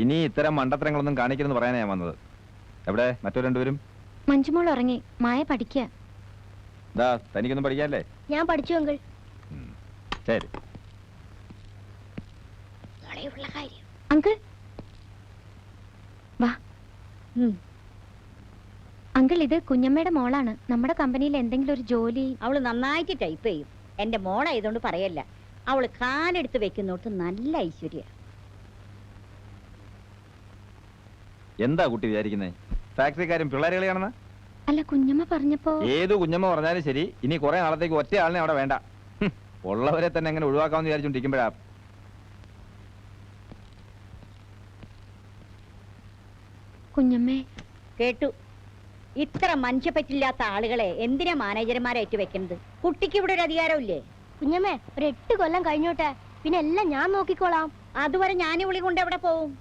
ഇനി ഇത്തരം മണ്ടത്തരങ്ങളൊന്നും കാണിക്കണമെന്ന് പറയാനാ ഞാൻ വന്നത്. എവിടെ മറ്റു രണ്ടുപേരും? മഞ്ജുമോൾ ഉറങ്ങി, മായ പഠിക്കുക. തനിക്കൊന്നും പഠിക്കാല്ലേ? ഞാൻ പഠിച്ചു അങ്കിൾ. ശരി അങ്കിൾ വാ. അങ്കിൾ, ഇത് കുഞ്ഞമ്മയുടെ മോളാണ്. നമ്മുടെ കമ്പനിയിൽ എന്തെങ്കിലും ഒരു ജോലി. അവള് നന്നായിട്ട് ടൈപ്പ് ചെയ്യും. എന്റെ മോളായതുകൊണ്ട് പറയല്ല, അവള് കാലെടുത്ത് വെക്കുന്നോട്ട് നല്ല ഐശ്വര്യ. എന്താ കുട്ടി വിചാരിക്കുന്നേ? ഫാക്ടറിക്കാരും പിള്ളേരുകളെയാണെന്ന്? അല്ല, കുഞ്ഞമ്മ പറഞ്ഞപ്പോ. ഏതു കുഞ്ഞമ്മ പറഞ്ഞാലും ശരി, ഇനി കുറെ നാളത്തേക്ക് ഒറ്റ ആളിനെ അവിടെ വേണ്ട. ഉള്ളവരെ തന്നെ എങ്ങനെ ഒഴിവാക്കാമെന്ന് വിചാരിച്ചോണ്ടിരിക്കുമ്പോഴാ. കുഞ്ഞമ്മേ കേട്ടു. ഇത്ര മനുഷ്യപ്പറ്റില്ലാത്ത ആളുകളെ എന്തിനാ മാനേജർമാരായിട്ട് വെക്കുന്നത്? കുട്ടിക്ക് ഇവിടെ ഒരു അധികാരമില്ലേ? കുഞ്ഞമ്മേ, ഒരു 8 കൊല്ലം കഴിഞ്ഞോട്ടെ, പിന്നെ എല്ലാം ഞാൻ നോക്കിക്കോളാം. അതുവരെ ഞാൻ വിളി കൊണ്ട് എവിടെ പോവും?